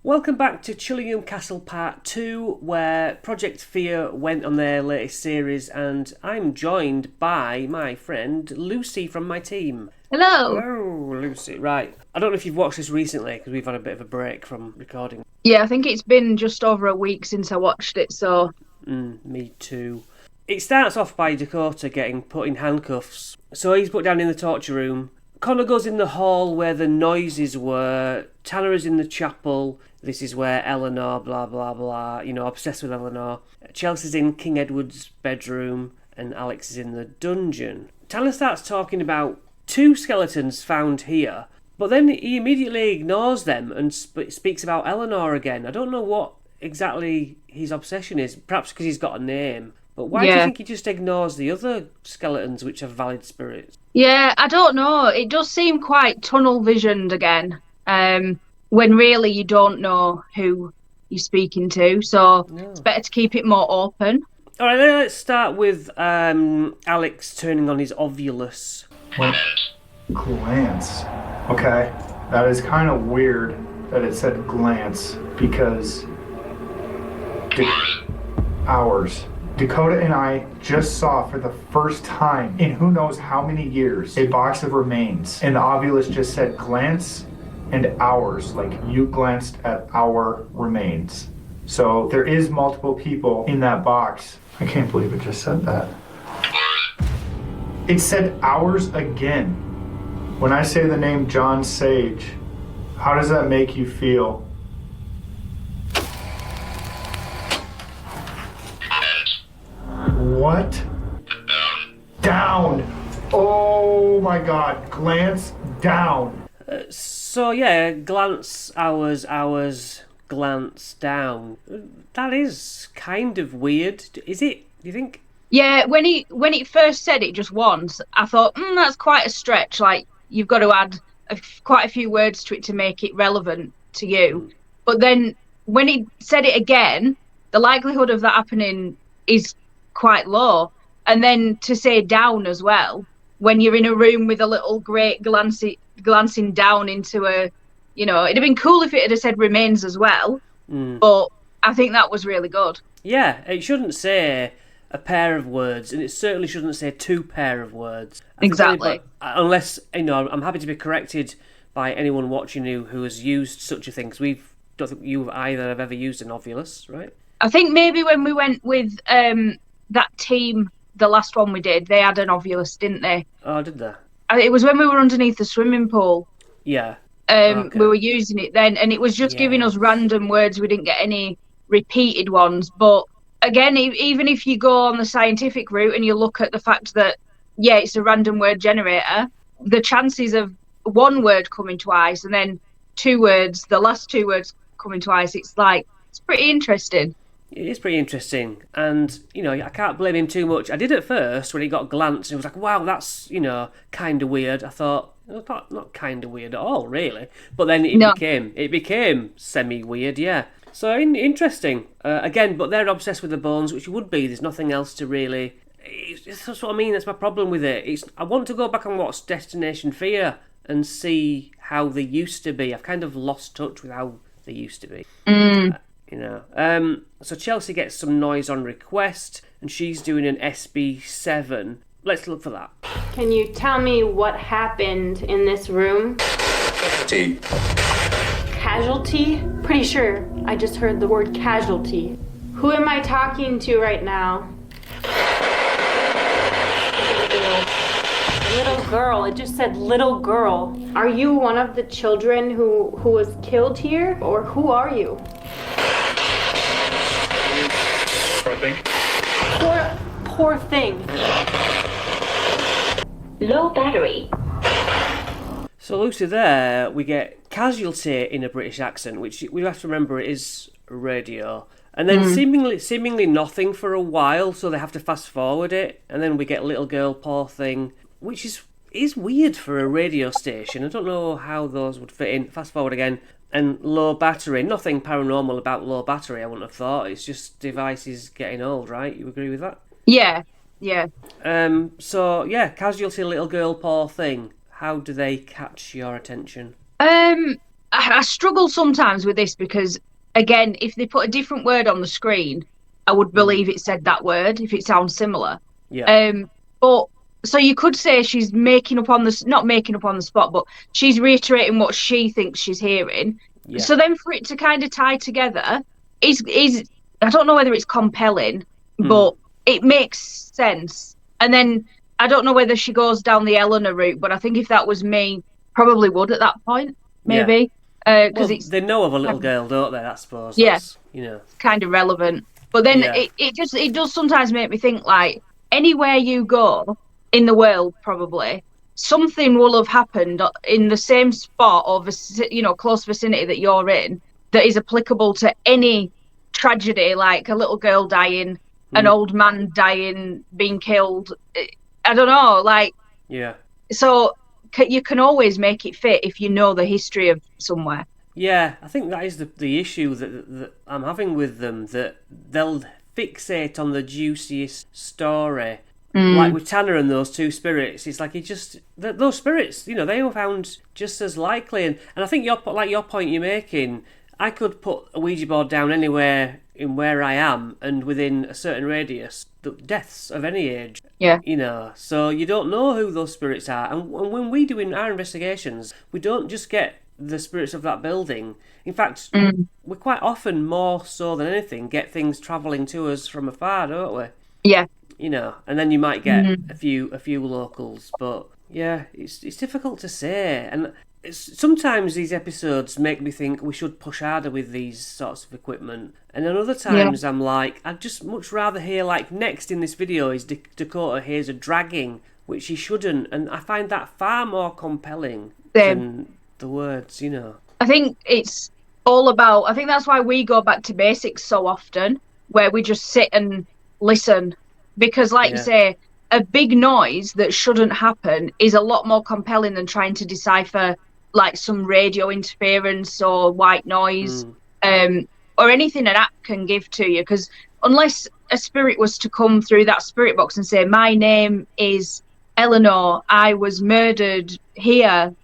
Welcome back to Chillingham Castle Part 2, where Project Fear went on their latest series, and I'm joined by my friend Lucy from my team. Hello. Hello, Lucy. Right. I don't know if you've watched this recently, because we've had a bit of a break from recording. Yeah, I think it's been just over a week since I watched it, so Me too. It starts off by Dakota getting put in handcuffs. So he's put down in the torture room. Connor goes in the hall where the noises were. Tanner is in the chapel. This is where Eleanor, blah, blah, blah, obsessed with Eleanor. Chelsea's in King Edward's bedroom, and Alex is in the dungeon. Tanner starts talking about two skeletons found here, but then he immediately ignores them and speaks about Eleanor again. I don't know what exactly his obsession is, perhaps because he's got a name. But why do you yeah. think he just ignores the other skeletons which have valid spirits? Yeah, I don't know. It does seem quite tunnel visioned again. When really you don't know who you're speaking to, so it's No. better to keep it more open. All right, then let's start with Alex turning on his ovulus. What? Glance. Okay, that is kind of weird that it said glance because hours. Dakota and I just saw for the first time in who knows how many years a box of remains, and the ovulus just said glance and hours, like you glanced at our remains. So there is multiple people in that box. I can't believe it just said that. It said ours again. When I say the name John Sage, how does that make you feel? What? Down. Oh my God. Glance down. So yeah, glance hours, glance down. That is kind of weird. Is it? Do you think? Yeah, when it first said it just once, I thought, that's quite a stretch. Like you've got to add quite a few words to it to make it relevant to you. But then when he said it again, the likelihood of that happening is quite low. And then to say down as well, when you're in a room with a little great glancing down into it'd have been cool if it had said remains as well. But I think that was really good. Yeah, it shouldn't say a pair of words, and it certainly shouldn't say two pair of words. Exactly. Unless I'm happy to be corrected by anyone watching who has used such a thing. Because we don't think you either have ever used an ovulus, right? I think maybe when we went with that team, the last one we did, they had an ovulus, didn't they? Oh, did they? It was when we were underneath the swimming pool. Yeah. We Okay. were using it then, and it was just giving us Yes. random words. We didn't get any repeated ones. But again, even if you go on the scientific route and you look at the fact that, yeah, it's a random word generator, the chances of one word coming twice and then two words, the last two words coming twice, it's pretty interesting. It is pretty interesting, and I can't blame him too much. I did at first when he got glanced, and it was like, "Wow, that's kind of weird." I thought, not kind of weird at all, really. But then No, it became semi weird, yeah. So interesting. Again, but they're obsessed with the bones, which you would be. There's nothing else to really. That's what I mean. That's my problem with it. I want to go back and watch Destination Fear and see how they used to be. I've kind of lost touch with how they used to be. So Chelsea gets some noise on request, and she's doing an SB7. Let's look for that. Can you tell me what happened in this room? T. Casualty? Pretty sure I just heard the word casualty. Who am I talking to right now? Little girl. It just said little girl. Are you one of the children who was killed here? Or who are you? Poor thing. Poor thing. Low battery. So Lucy, there we get casualty in a British accent, which we have to remember it is radio, and then seemingly nothing for a while, so they have to fast forward it, and then we get little girl, poor thing, which is weird for a radio station. I don't know how those would fit in. Fast forward again, and low battery. Nothing paranormal about low battery, I wouldn't have thought. It's just devices getting old, right? You agree with that? yeah, yeah. So yeah, casualty, little girl, poor thing. How do they catch your attention? I I struggle sometimes with this because, again, if they put a different word on the screen, I would believe it said that word if it sounds similar. Yeah. But so you could say she's making up on the, not making up on the spot, but she's reiterating what she thinks she's hearing. Yeah. So then for it to kind of tie together is I don't know whether it's compelling, but it makes sense. And then I don't know whether she goes down the Eleanor route, but I think if that was me, probably would at that point, maybe. Because well, they know of a little girl, don't they? I suppose. Yeah. That's, kind of relevant. But then it does sometimes make me think, like, anywhere you go in the world, probably something will have happened in the same spot or close vicinity that you're in that is applicable to any tragedy, like a little girl dying, an old man dying, being killed. I don't know, like. Yeah. So you can always make it fit if you know the history of somewhere. Yeah, I think that is the issue that I'm having with them, that they'll fixate on the juiciest story. Like with Tanner and those two spirits, it's like those spirits, they were found just as likely. And I think your point you're making, I could put a Ouija board down anywhere in where I am, and within a certain radius, the deaths of any age. Yeah. So you don't know who those spirits are. And when we do in our investigations, we don't just get the spirits of that building. In fact, we quite often, more so than anything, get things travelling to us from afar, don't we? Yeah. And then you might get a few locals, but yeah, it's difficult to say. And sometimes these episodes make me think we should push harder with these sorts of equipment, and then other times I'm like, I'd just much rather hear, like next in this video is Dakota hears a dragging, which he shouldn't, and I find that far more compelling than the words. I think it's all about, I think that's why we go back to basics so often, where we just sit and listen. Because, like you say, a big noise that shouldn't happen is a lot more compelling than trying to decipher, like, some radio interference or white noise, or anything an app can give to you. Because unless a spirit was to come through that spirit box and say, my name is Eleanor, I was murdered here,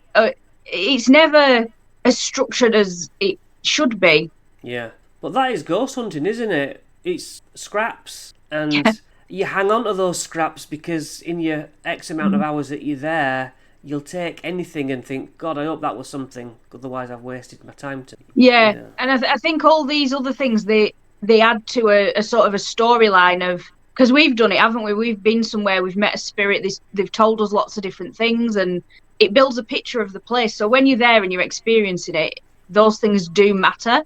it's never as structured as it should be. Yeah. But that is ghost hunting, isn't it? It's scraps, and you hang on to those scraps because in your X amount of hours that you're there, you'll take anything and think, God, I hope that was something, otherwise I've wasted my time. And I think all these other things, they add to a sort of a storyline of, because we've done it, haven't we? We've been somewhere, we've met a spirit, they've told us lots of different things, and it builds a picture of the place. So when you're there and you're experiencing it, those things do matter.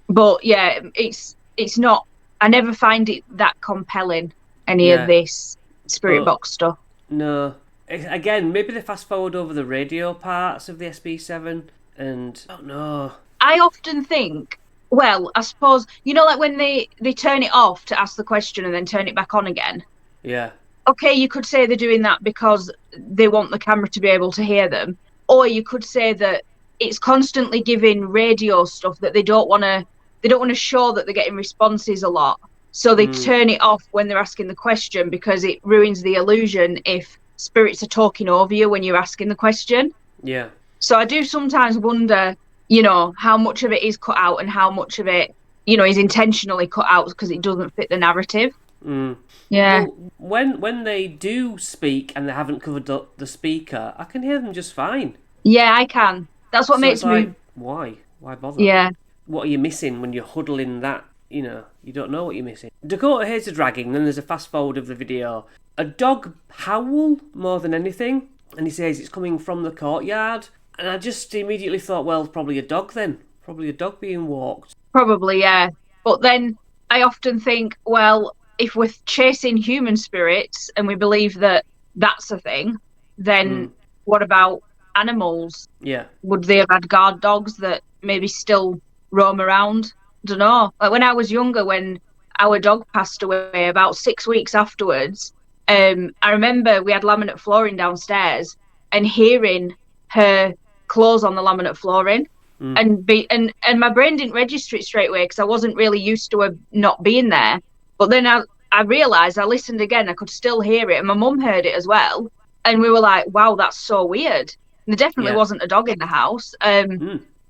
But yeah, it's not, I never find it that compelling, any of this spirit box stuff. No. Again, maybe they fast forward over the radio parts of the SB7, and I don't know. I often think, well, I suppose, like when they turn it off to ask the question and then turn it back on again. Yeah. Okay, you could say they're doing that because they want the camera to be able to hear them. Or you could say that it's constantly giving radio stuff that they don't want to show that they're getting responses a lot. So they turn it off when they're asking the question because it ruins the illusion if spirits are talking over you when you're asking the question. Yeah. So I do sometimes wonder, how much of it is cut out and how much of it, is intentionally cut out because it doesn't fit the narrative. Yeah. Well, when they do speak and they haven't covered up the speaker, I can hear them just fine. Yeah, I can. That's what makes me... Why? Why bother? Yeah. What are you missing when you're huddling that? You don't know what you're missing. Dakota hears a dragging, then there's a fast forward of the video. A dog howl more than anything, and he says it's coming from the courtyard. And I just immediately thought, well, probably a dog then. Probably a dog being walked. Probably, yeah. But then I often think, well, if we're chasing human spirits and we believe that that's a thing, then what about animals? Yeah. Would they have had guard dogs that maybe still roam around? I don't know. Like when I was younger, when our dog passed away, about 6 weeks afterwards, I remember we had laminate flooring downstairs and hearing her clothes on the laminate flooring, and my brain didn't register it straight away because I wasn't really used to her not being there. But then I realised, I listened again, I could still hear it, and my mum heard it as well. And we were like, wow, that's so weird. And there definitely wasn't a dog in the house.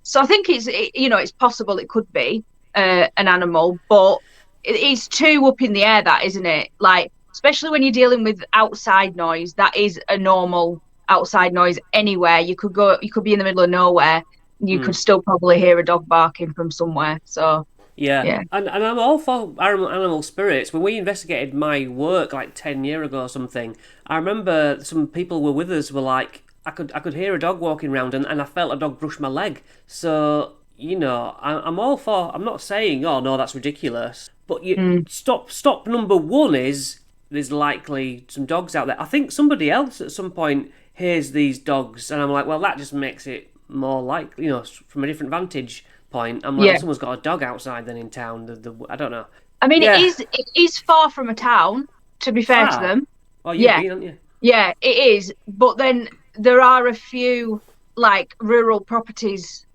So I think it's possible it could be an animal, but it's too up in the air, that, isn't it? Like, especially when you're dealing with outside noise, that is a normal outside noise anywhere. You could be in the middle of nowhere, you could still probably hear a dog barking from somewhere. So Yeah. yeah. And I'm all for animal spirits. When we investigated my work like 10 years ago or something, I remember some people were with us were like, I could hear a dog walking around and I felt a dog brush my leg. So, I'm all for, I'm not saying, oh no, that's ridiculous. But stop number one is there's likely some dogs out there. I think somebody else at some point hears these dogs and I'm like, well, that just makes it more likely, from a different vantage point. I'm like, Yeah. well, someone's got a dog outside then in town. I don't know. I mean, Yeah. it is far from a town, to be fair to Far? them. Oh, you've Yeah. been, haven't you? Yeah, it is. But then there are a few like rural properties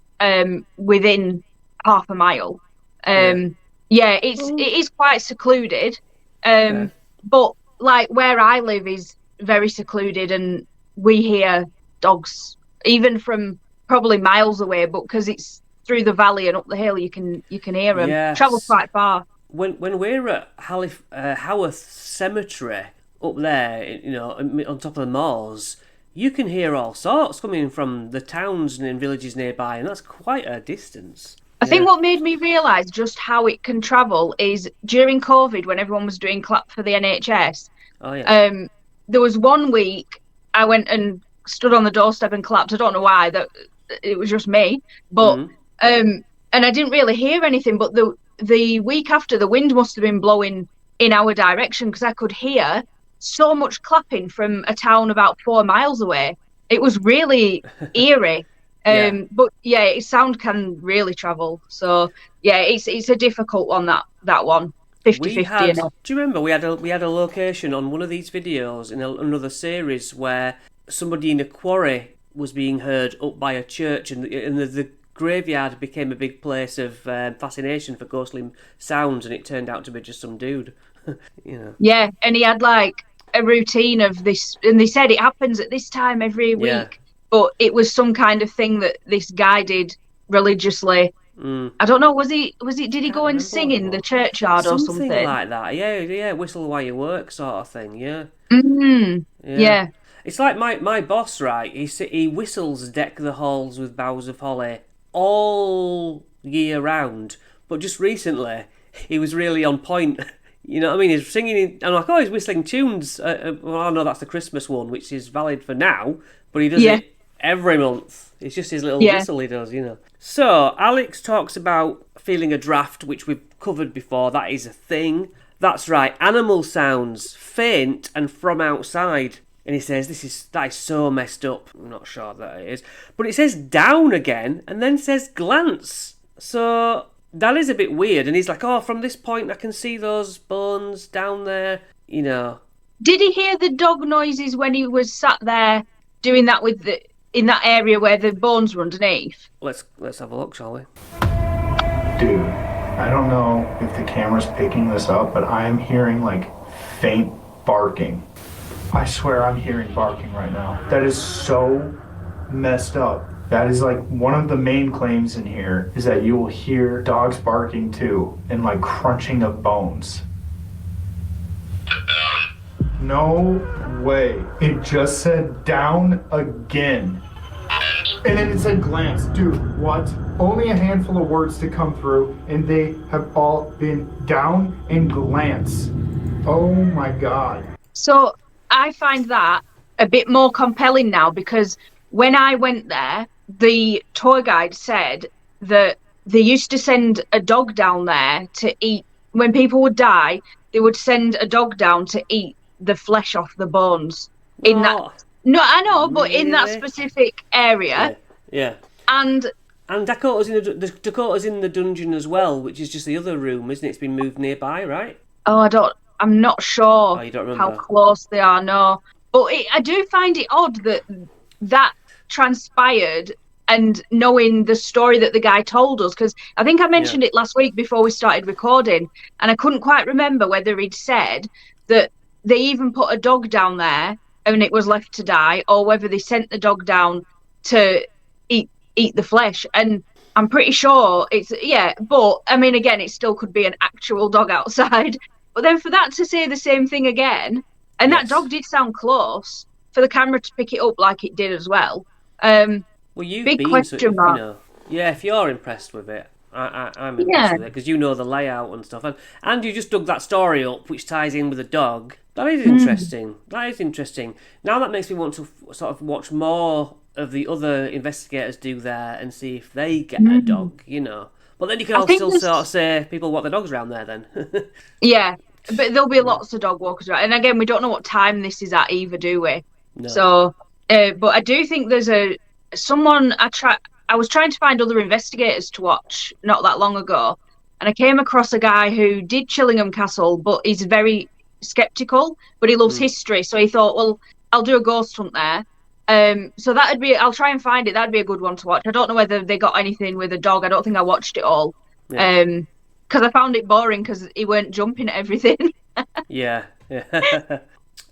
within half a mile. It is quite secluded. Okay. But like where I live is very secluded, and we hear dogs even from probably miles away. But because it's through the valley and up the hill, you can hear them. Yes. Travel quite far. When we're at Haworth Cemetery up there, on top of the moors, you can hear all sorts coming from the towns and villages nearby, and that's quite a distance. I think what made me realise just how it can travel is during COVID, when everyone was doing clap for the NHS. Oh yeah. There was 1 week I went and stood on the doorstep and clapped. I don't know why, that it was just me, but and I didn't really hear anything. But the week after, the wind must have been blowing in our direction because I could hear so much clapping from a town about 4 miles away. It was really eerie. But yeah, sound can really travel. So yeah, it's a difficult one, that one. 50-50. Do you remember we had a location on one of these videos in another series where somebody in a quarry was being heard up by a church, and the graveyard became a big place of fascination for ghostly sounds, and it turned out to be just some dude. Yeah, and he had like a routine of this, and they said it happens at this time every week. Yeah. But it was some kind of thing that this guy did religiously. I don't know. Was he? Did he go and sing in the churchyard or something? Something like that. Yeah. Whistle while you work, sort of thing. Yeah. Yeah. It's like my boss, right? He whistles "Deck the Halls with Boughs of Holly" all year round, but just recently he was really on point. You know what I mean? He's singing. I'm like, oh, he's whistling tunes. Well, I know that's the Christmas one, which is valid for now, but he does it every month. It's just his little whistle he does, So, Alex talks about feeling a draft, which we've covered before. That is a thing. That's right. Animal sounds, faint and from outside. And he says that is so messed up. I'm not sure that it is. But it says down again and then says glance. So, that is a bit weird. And he's like, oh, from this point I can see those bones down there, Did he hear the dog noises when he was sat there doing that in that area where the bones were underneath? Let's have a look, shall we? Dude, I don't know if the camera's picking this up, but I am hearing like faint barking. I swear I'm hearing barking right now. That is so messed up. That is like one of the main claims in here is that you will hear dogs barking too and like crunching of bones. No way. It just said down again. And then it said glance. Dude, what? Only a handful of words to come through, and they have all been down and glance. Oh my God. So I find that a bit more compelling now, because when I went there, the tour guide said that they used to send a dog down there to eat. When people would die, they would send a dog down to eat the flesh off the bones. In that, no, I know, but in that specific area. Yeah. And Dakota's in the dungeon as well, which is just the other room, isn't it? It's been moved nearby, right? Oh, I'm not sure you don't how close they are, no. But I do find it odd that transpired, and knowing the story that the guy told us, because I think I mentioned it last week before we started recording, and I couldn't quite remember whether he'd said that they even put a dog down there and it was left to die, or whether they sent the dog down to eat the flesh. And I'm pretty sure it's, but I mean, again, it still could be an actual dog outside. But then for that to say the same thing again, and that Yes. dog did sound close, for the camera to pick it up like it did as well. Well, you've Big been, so if, question mark. if you're impressed with it, I'm impressed Yeah. with it, because you know the layout and stuff. And you just dug that story up, which ties in with the dog. That is interesting. That is interesting. Now that makes me want to sort of watch more of the other investigators do there and see if they get a dog, But then you can I also think still there's- sort of say people want the dogs around there then. Yeah, but there'll be lots of dog walkers around. And again, we don't know what time this is at either, do we? No. So, but I do think there's someone I was trying to find other investigators to watch not that long ago, and I came across a guy who did Chillingham Castle, but he's very skeptical, but he loves history. So he thought, well, I'll do a ghost hunt there. So I'll try and find it. That'd be a good one to watch. I don't know whether they got anything with a dog. I don't think I watched it all. Yeah. Because I found it boring because he weren't jumping at everything. Yeah.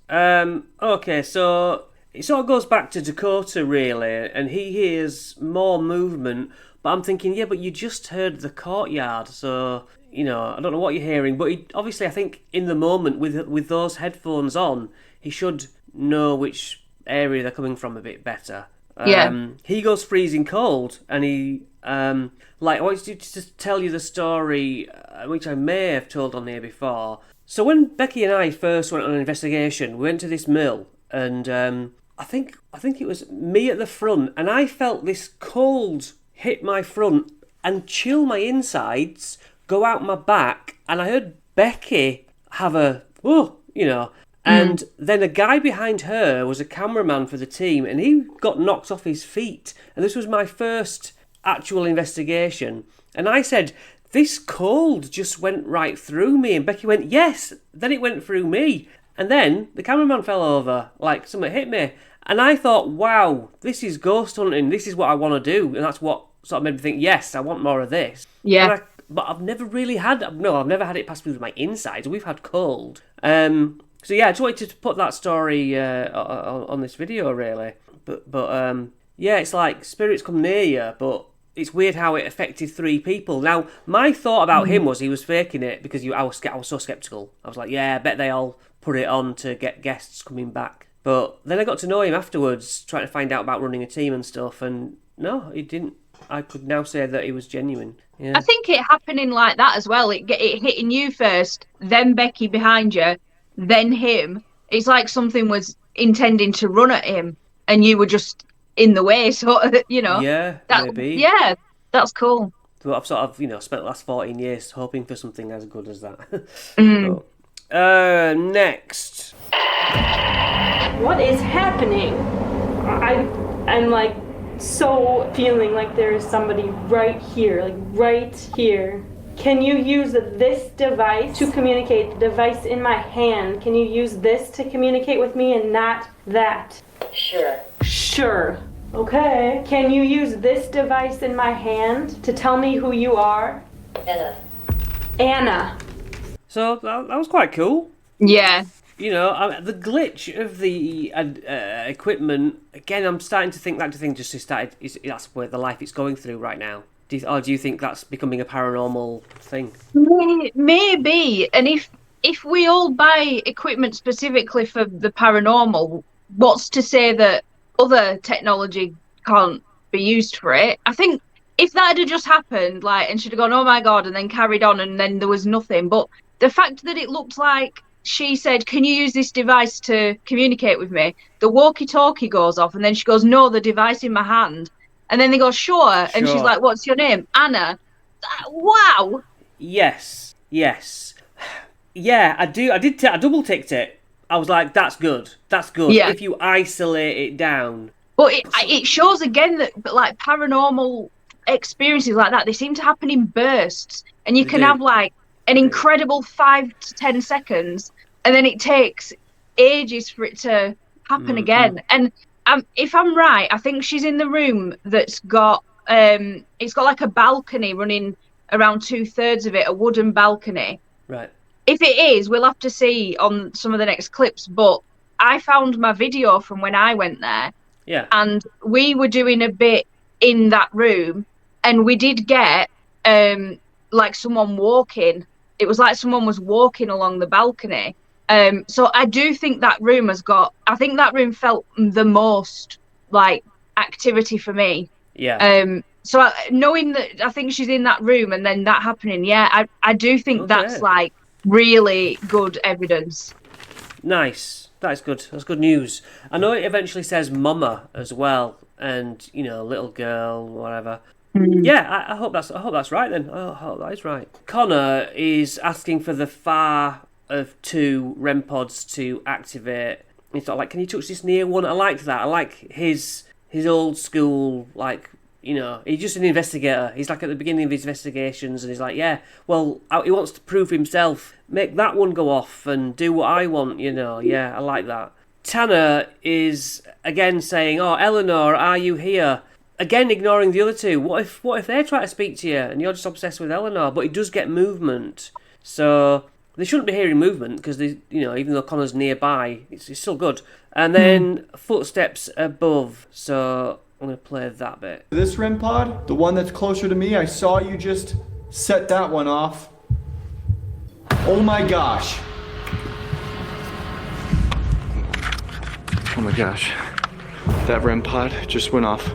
Okay, so it sort of goes back to Dakota, really, and he hears more movement, but I'm thinking, yeah, but you just heard the courtyard, so, I don't know what you're hearing, but obviously I think in the moment, with those headphones on, he should know which area they're coming from a bit better. Yeah. He goes freezing cold, and he, I want to just tell you the story, which I may have told on here before. So when Becky and I first went on an investigation, we went to this mill, and I think it was me at the front, and I felt this cold hit my front and chill my insides, go out my back, and I heard Becky have and then a guy behind her was a cameraman for the team, and he got knocked off his feet, and this was my first actual investigation, and I said, this cold just went right through me, and Becky went, yes, then it went through me. And then the cameraman fell over, like something hit me. And I thought, wow, this is ghost hunting. This is what I want to do. And that's what sort of made me think, yes, I want more of this. Yeah. But I've never really had it pass through my insides. We've had cold. So yeah, I just wanted to put that story on this video, really. But yeah, it's like spirits come near you, but it's weird how it affected 3 people. Now, my thought about him was he was faking it because I was so skeptical. I was like, yeah, I bet they all put it on to get guests coming back. But then I got to know him afterwards, trying to find out about running a team and stuff, and no, he didn't. I could now say that he was genuine. Yeah. I think it happening like that as well. It hitting you first, then Becky behind you, then him. It's like something was intending to run at him, and you were just in the way, sort of, Yeah, maybe. Yeah, that's cool. But I've sort of, spent the last 14 years hoping for something as good as that. But, next. What is happening? I'm like so feeling like there is somebody right here, like right here. Can you use this device to communicate? The device in my hand. Can you use this to communicate with me and not that? Sure. Okay. Can you use this device in my hand to tell me who you are? Anna. So that was quite cool. Yeah. The glitch of the equipment, again, I'm starting to think that's where the life it's going through right now. Do you think that's becoming a paranormal thing? Maybe. And if we all buy equipment specifically for the paranormal, what's to say that other technology can't be used for it? I think if that had just happened, and she'd have gone, oh my God, and then carried on, and then there was nothing. But the fact that it looked like she said, can you use this device to communicate with me? The walkie-talkie goes off, and then she goes, no, the device in my hand. And then they go, sure. And she's like, what's your name? Anna. Wow. Yes. Yeah, I double ticked it. I was like, that's good. Yeah. If you isolate it down. But it shows again that paranormal experiences like that, they seem to happen in bursts. And you can have an incredible 5 to 10 seconds, and then it takes ages for it to happen again. And if I'm right, I think she's in the room that's got it's got like a balcony running around 2/3 of it, a wooden balcony. Right. If it is, we'll have to see on some of the next clips. But I found my video from when I went there. Yeah. And we were doing a bit in that room, and we did get like someone walking. It was like someone was walking along the balcony. So I do think that room I think that room felt the most like activity for me. Yeah. So knowing that I think she's in that room and then that happening, yeah, I do think that's like really good evidence. Nice. That's good. That's good news. I know it eventually says mama as well, and little girl, whatever. Yeah, I hope that's right then. I hope that is right. Connor is asking for the far of 2 REM pods to activate. He's sort of like, can you touch this near one? I liked that. I like his old school, like, he's just an investigator. He's like at the beginning of his investigations, and he's like, yeah, well, he wants to prove himself. Make that one go off and do what I want, Yeah, I like that. Tanner is again saying, oh, Eleanor, are you here? Again, ignoring the other 2. What if they try to speak to you and you're just obsessed with Eleanor? But he does get movement, so they shouldn't be hearing movement because even though Connor's nearby, it's still good. And then footsteps above. So I'm gonna play that bit. This REM pod, the one that's closer to me, I saw you just set that one off. Oh my gosh. Oh my gosh. That REM pod just went off.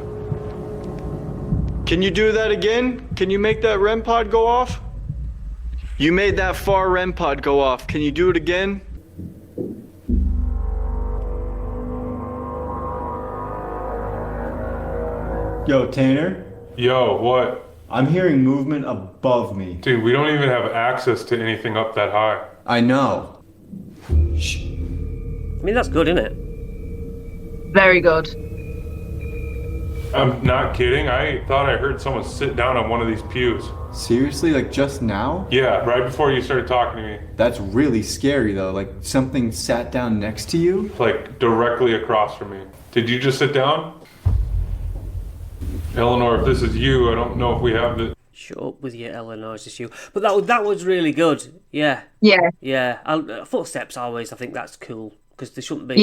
Can you do that again? Can you make that REM pod go off? You made that far REM pod go off. Can you do it again? Yo, Tanner? Yo, what? I'm hearing movement above me. Dude, we don't even have access to anything up that high. I know. Shh. I mean, that's good, isn't it? Very good. I'm not kidding. I thought I heard someone sit down on one of these pews. Seriously? Like just now? Yeah, right before you started talking to me. That's really scary though. Like something sat down next to you? Like directly across from me. Did you just sit down? Eleanor, if this is you, I don't know if we have the... Shut up with your Eleanor, it's just you. But that was really good. Yeah. Yeah. Yeah. Footsteps always, I think that's cool. Because they shouldn't be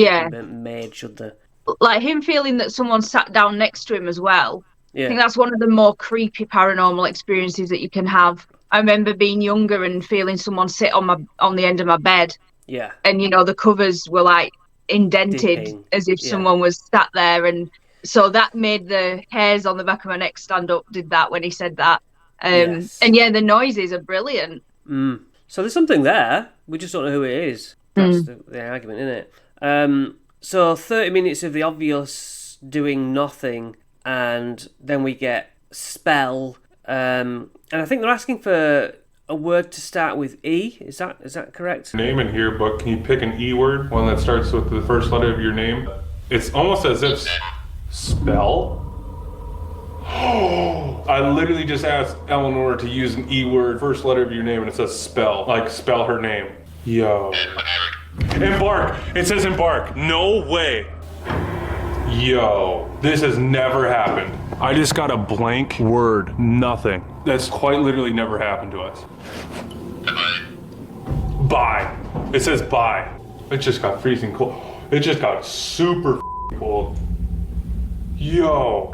made, should they? Like him feeling that someone sat down next to him as well. Yeah. I think that's one of the more creepy paranormal experiences that you can have. I remember being younger and feeling someone sit on the end of my bed. Yeah. And the covers were like indented as if someone was sat there, and so that made the hairs on the back of my neck stand up. Did that when he said that. Yes. And yeah, the noises are brilliant. So there's something there. We just don't know who it is. That's the argument, isn't it? So 30 minutes of the obvious doing nothing, and then we get spell. And I think they're asking for a word to start with E. Is that correct? Name in here, but can you pick an E word? One that starts with the first letter of your name? It's almost as if... Spell? I literally just asked Eleanor to use an E word, first letter of your name, and it says spell. Like, spell her name. Yo. Embark! It says embark. No way. Yo. This has never happened. I just got a blank word. Nothing. That's quite literally never happened to us. Bye. It says bye. It just got freezing cold. It just got super cold. Yo.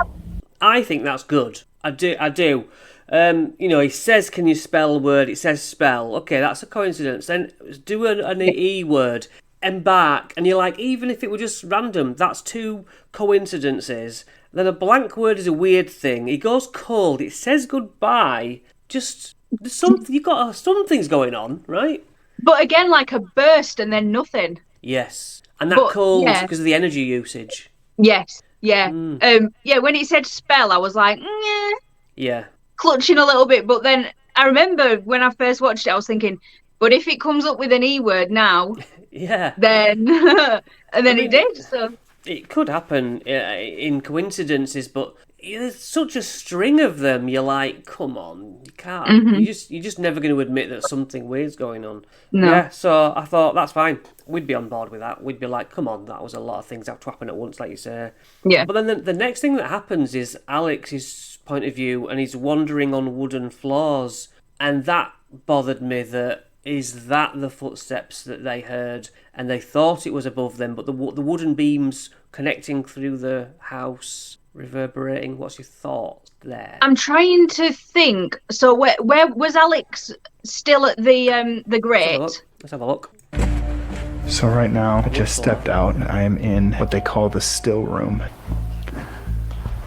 I think that's good. I do. He says, can you spell a word? It says spell. Okay, that's a coincidence. Then do an E word. Embark. And you're like, even if it were just random, that's 2 coincidences. Then a blank word is a weird thing. He goes cold. It says goodbye. Just, something's going on, right? But again, like a burst and then nothing. Yes. And that cold because of the energy usage. Yes. Yeah. When it said spell, I was like, yeah, clutching a little bit. But then I remember when I first watched it, I was thinking, but if it comes up with an E word now, yeah, then and then it did. So it could happen in coincidences, but there's such a string of them. You're like, come on, you can't. Mm-hmm. You're just never going to admit that something weird's going on. No. Yeah. So I thought that's fine. We'd be on board with that. We'd be like, come on, that was a lot of things that have to happen at once, like you say. Yeah. But then the next thing that happens is Alex's point of view, and he's wandering on wooden floors, and that bothered me. Is that the footsteps that they heard, and they thought it was above them, but the wooden beams connecting through the house reverberating. What's your thought? there? I'm trying to think. So where was Alex still at the grate? Let's have a look. So right now, I just stepped out and I am in what they call the still room.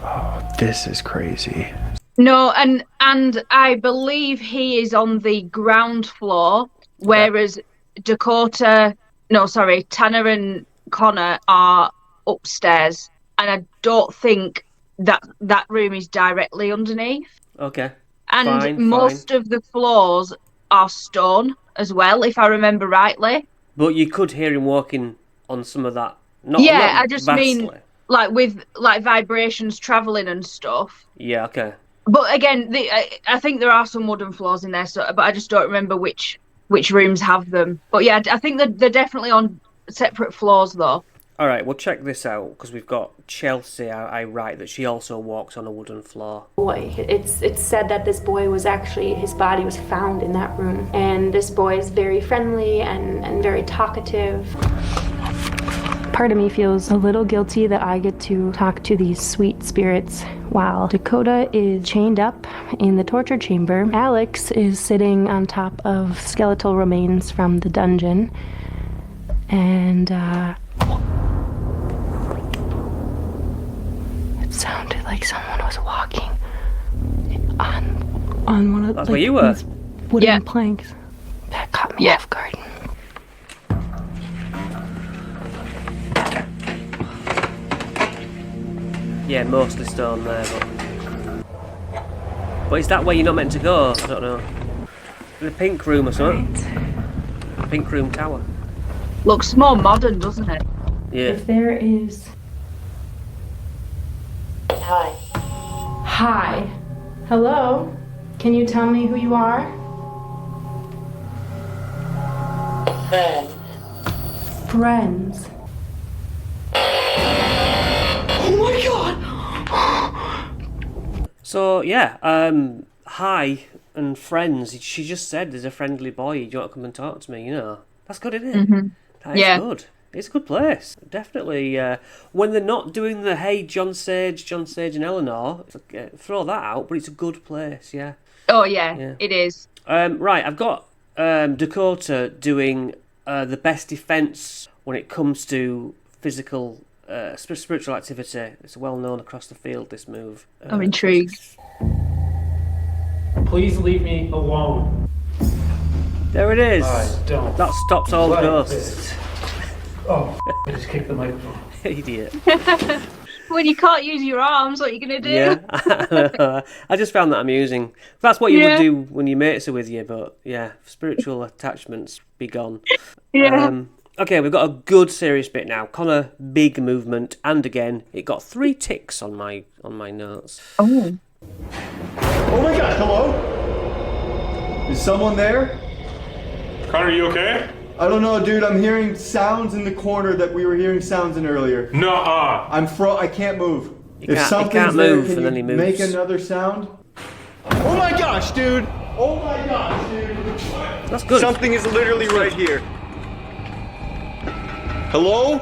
Oh, this is crazy. No, and I believe he is on the ground floor, whereas Tanner and Connor are upstairs, and I don't think that room is directly underneath. Okay. And most of the floors are stone as well, if I remember rightly. But you could hear him walking on some of that. I just vastly. mean like with like vibrations traveling and stuff. Yeah, okay. But again, I think there are some wooden floors in there, but I just don't remember which rooms have them. But yeah, I think they're definitely on separate floors though. All right, we'll check this out because we've got Chelsea. I write that she also walks on a wooden floor. Boy, it's said that this boy was actually, his body was found in that room. And this boy is very friendly and very talkative. Part of me feels a little guilty that I get to talk to these sweet spirits while Dakota is chained up in the torture chamber. Alex is sitting on top of skeletal remains from the dungeon. And it sounded like someone was walking on one of That's where you were. these wooden planks. That caught me off guard. Yeah, mostly stone there, but is that where you're not meant to go? I don't know. The pink room or something? Right. Pink room tower. Looks more modern, doesn't it? Yeah. If there is... Hi. Hi. Hello? Can you tell me who you are? Friends. Oh my god! So yeah, hi and friends. She just said there's a friendly boy. Do you want to come and talk to me? You know, that's good, isn't it? Mm-hmm. That is good. It's a good place. Definitely. When they're not doing the hey John Sage and Eleanor, throw that out. But it's a good place. Yeah. Oh yeah. It is. Right, I've got Dakota doing the best defense when it comes to physical. Spiritual activity. It's well known across the field, this move. I'm intrigued. Please leave me alone. There it is. I don't. That stops all like ghosts. this. Oh, I just kicked the microphone. Idiot. When you can't use your arms, what are you going to do? Yeah, I just found that amusing. That's what you would do when your mates are with you, but yeah, spiritual attachments be gone. Yeah. Okay, we've got a good serious bit now. Connor, big movement, and again, it got 3 ticks on my notes. Oh. Oh my gosh, hello? Is someone there? Connor, you okay? I don't know, dude. I'm hearing sounds in the corner that we were hearing sounds in earlier. Nuh-uh. I can't move. He can't move, and then he moves. Make another sound? Oh my gosh, dude! Oh my gosh, dude! That's good. Something is literally right here. Hello?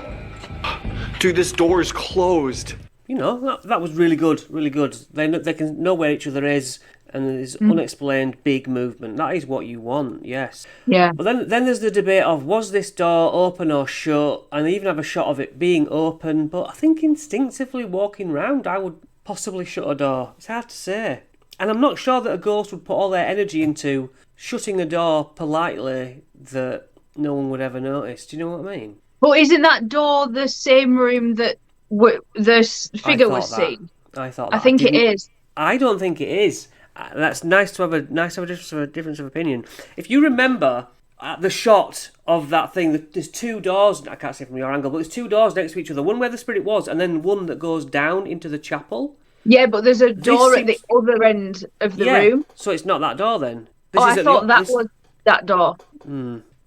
Dude, this door is closed. You know, that was really good, really good. They can know where each other is, and there's unexplained big movement. That is what you want, yes. Yeah. But then there's the debate of, was this door open or shut? And they even have a shot of it being open, but I think instinctively walking round, I would possibly shut a door. It's hard to say. And I'm not sure that a ghost would put all their energy into shutting a door politely that no one would ever notice. Do you know what I mean? But isn't that door the same room that the figure was seen? I thought that. I think it is. I don't think it is. That's nice to have a difference of opinion. If you remember the shot of that thing, there's 2 doors. I can't see from your angle, but there's 2 doors next to each other. One where the spirit was, and then one that goes down into the chapel. Yeah, but there's a door at the other end of the room. So it's not that door then. I thought that was that door.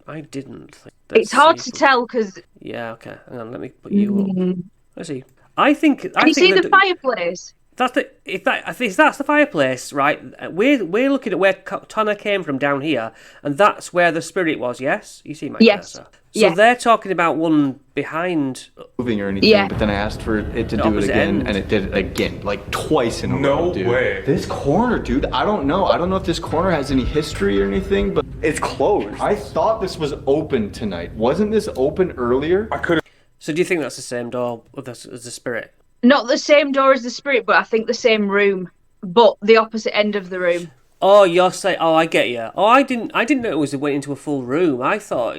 I didn't. It's hard to tell because. Yeah. Okay. Hang on. Let me put you up. Let's see. I think. Can you see the fireplace? If that's the fireplace, right? We're looking at where Connor came from down here, and that's where the spirit was. Yes, you see my cursor. So they're talking about one behind moving or anything, but then I asked for it to do it again, and it did it again, like twice in a row, dude. No way. This corner, dude, I don't know if this corner has any history or anything, but it's closed. I thought this was open tonight. Wasn't this open earlier? So do you think that's the same door as the spirit? Not the same door as the spirit, but I think the same room, but the opposite end of the room. Oh, you're saying? Oh, I get you. Oh, I didn't know it went into a full room. I thought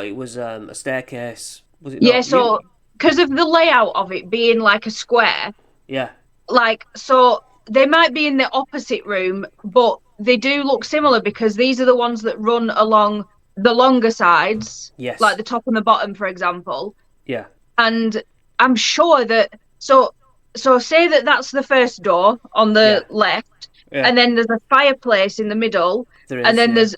it was a staircase. Was it? Yeah. So because of the layout of it being like a square. Yeah. Like, so they might be in the opposite room, but they do look similar because these are the ones that run along the longer sides. Yes. Like the top and the bottom, for example. Yeah. And I'm sure that so say that that's the first door on the left, and then there's a fireplace in the middle, and then there's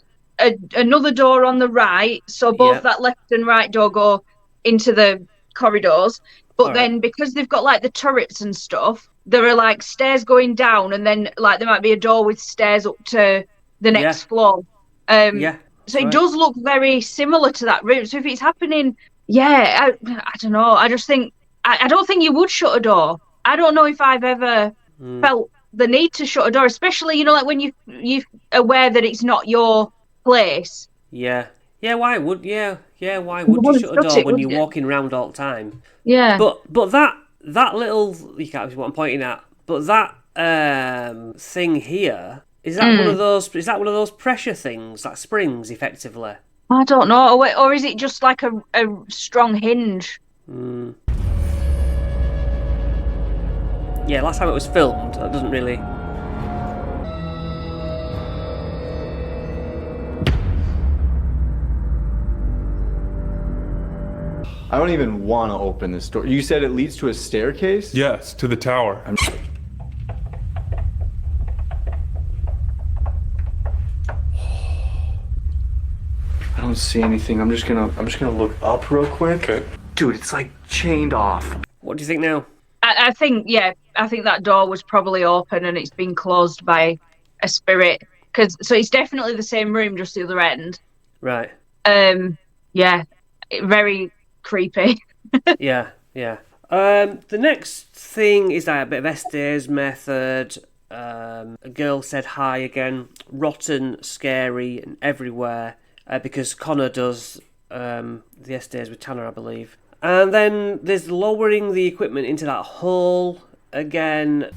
another door on the right. So both that left and right door go into the corridors. But then because they've got like the turrets and stuff, there are like stairs going down, and then like there might be a door with stairs up to the next floor. So it does look very similar to that room. So if it's happening, I don't know. I just think I don't think you would shut a door. I don't know if I've ever felt the need to shut a door, especially like when you're aware that it's not your place. Yeah. Why would you shut a door when you're walking around all the time? Yeah. But that little, you can't see what I'm pointing at. But that thing here, is that one of those? Is that one of those pressure things, like springs, effectively? I don't know, or is it just like a strong hinge? Yeah, last time it was filmed, that doesn't really. I don't even want to open this door. You said it leads to a staircase? Yes, to the tower. I don't see anything. I'm just gonna look up real quick. Okay. Dude, it's like chained off. What do you think now? I think that door was probably open and it's been closed by a spirit. So it's definitely the same room, just the other end. Right. Very creepy. Yeah. The next thing is that a bit of Estes method. A girl said hi again. Rotten, scary, and everywhere. Because Connor does the Estes with Tanner, I believe. And then there's lowering the equipment into that hole again.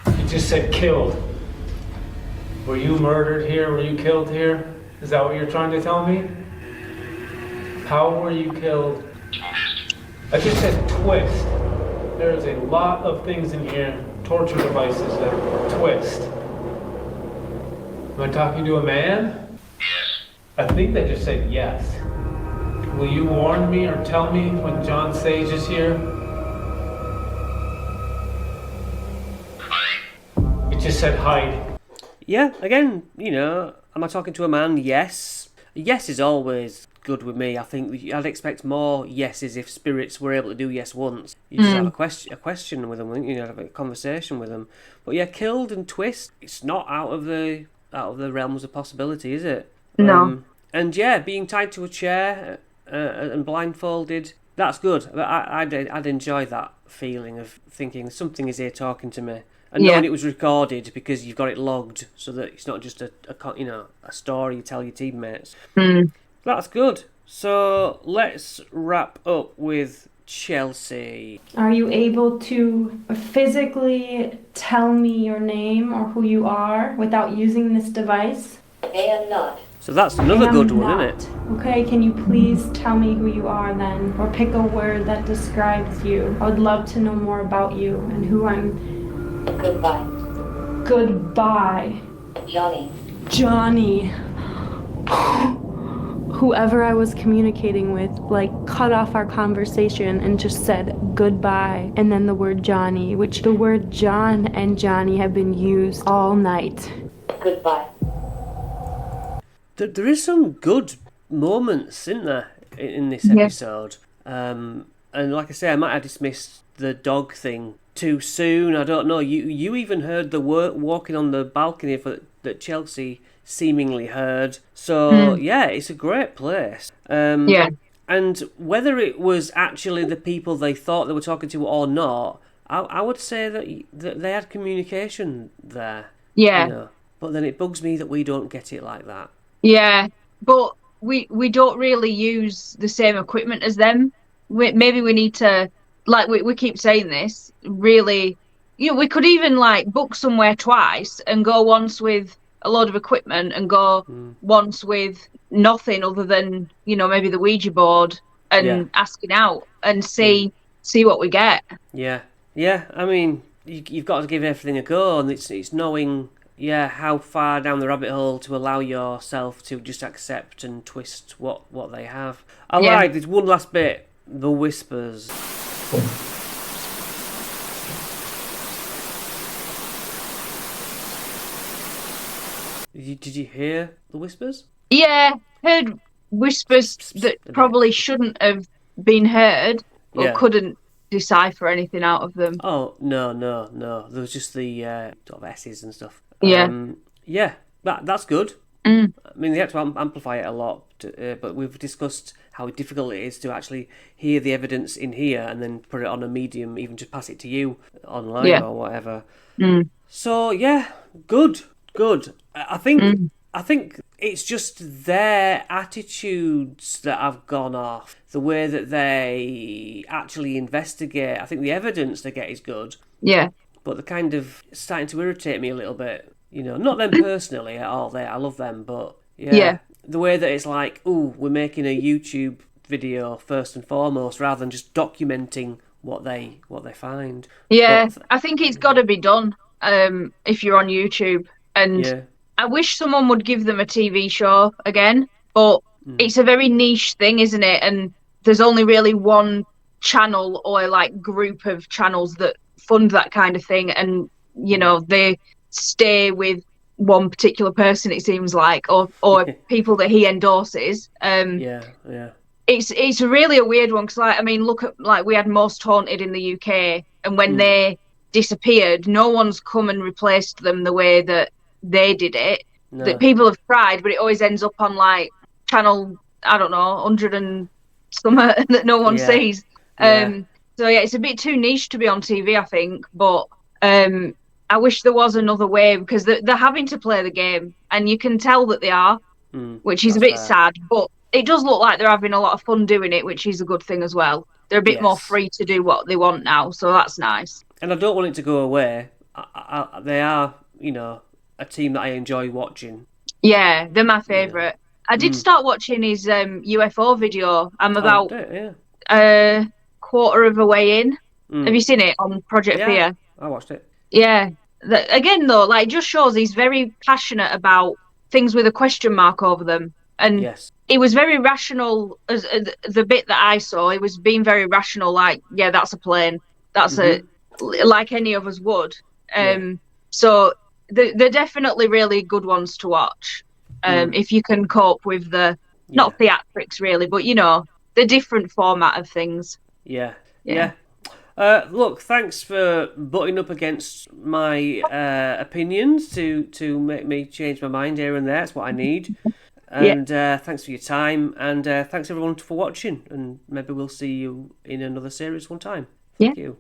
You just said killed. Were you murdered here? Were you killed here? Is that what you're trying to tell me? How were you killed? I just said twist. There's a lot of things in here, torture devices that twist. Am I talking to a man? Yes. I think they just said yes. Will you warn me or tell me when John Sage is here? It just said hide. Yeah, again, am I talking to a man? Yes. Yes is always good with me. I think I'd expect more yeses if spirits were able to do yes once. You just have a question with them, have a conversation with them. But yeah, killed and twist, it's not out of the realms of possibility, is it? No. And yeah, being tied to a chair and blindfolded, that's good. I'd enjoy that feeling of thinking something is here talking to me. And knowing it was recorded because you've got it logged, so that it's not just a story you tell your teammates. That's good. So let's wrap up with Chelsea. Are you able to physically tell me your name or who you are without using this device? I am not. So that's another good one, isn't it? Okay, can you please tell me who you are then? Or pick a word that describes you. I would love to know more about you and who I'm... Goodbye. Goodbye. Johnny. Whoever I was communicating with, cut off our conversation and just said goodbye, and then the word Johnny, which the word John and Johnny have been used all night. Goodbye. There is some good moments, isn't there, in this episode? And like I say, I might have dismissed the dog thing too soon. I don't know. You even heard the walking on the balcony that Chelsea seemingly heard. So yeah, it's a great place. Yeah. And whether it was actually the people they thought they were talking to or not, I would say that they had communication there. Yeah. You know. But then it bugs me that we don't get it like that. Yeah. But we don't really use the same equipment as them. Maybe we need to, like we keep saying this, really, we could even like book somewhere twice and go once with a load of equipment and go once with nothing other than, maybe the Ouija board and asking out and see what we get. Yeah. Yeah, I mean, you've got to give everything a go, and it's knowing, how far down the rabbit hole to allow yourself to just accept and twist what they have. I lied, there's one last bit, the whispers. Did you hear the whispers? Yeah, heard whispers that probably shouldn't have been heard or couldn't decipher anything out of them. Oh, no. There was just the sort of S's and stuff. Yeah. That's good. I mean, they had to amplify it a lot, but we've discussed how difficult it is to actually hear the evidence in here and then put it on a medium, even to pass it to you online or whatever. So, good. I think it's just their attitudes that have gone off. The way that they actually investigate. I think the evidence they get is good. Yeah. But they're kind of starting to irritate me a little bit. Not them personally at all. I love them, but the way that it's like, we're making a YouTube video first and foremost, rather than just documenting what they find. Yeah, I think it's got to be done. If you're on YouTube, and I wish someone would give them a TV show again, but it's a very niche thing, isn't it? And there's only really one channel or like group of channels that fund that kind of thing, and they stay with one particular person, it seems like, or people that he endorses. It's really a weird one, because look at, like, we had Most Haunted in the UK, and when they disappeared, no one's come and replaced them the way that they did it. No. That people have tried, but it always ends up on like channel, I don't know, 100 and something that no one sees. So it's a bit too niche to be on TV, I think, but I wish there was another way, because they're having to play the game, and you can tell that they are, which is a bit sad, but it does look like they're having a lot of fun doing it, which is a good thing as well. They're a bit more free to do what they want now, so that's nice. And I don't want it to go away. They are, a team that I enjoy watching. Yeah, they're my favourite. I did start watching his UFO video. I'm about a quarter of a way in. Have you seen it on Project Fear? I watched it. Yeah. Again, though, like, just shows he's very passionate about things with a question mark over them. And it was very rational. As the bit that I saw, it was being very rational, like, that's a plane. That's like any of us would. So they're definitely really good ones to watch. If you can cope with the, not theatrics really, but, the different format of things. Yeah. Look, thanks for butting up against my opinions to make me change my mind here and there. That's what I need. And thanks for your time, and thanks everyone for watching, and maybe we'll see you in another series one time. Thank you.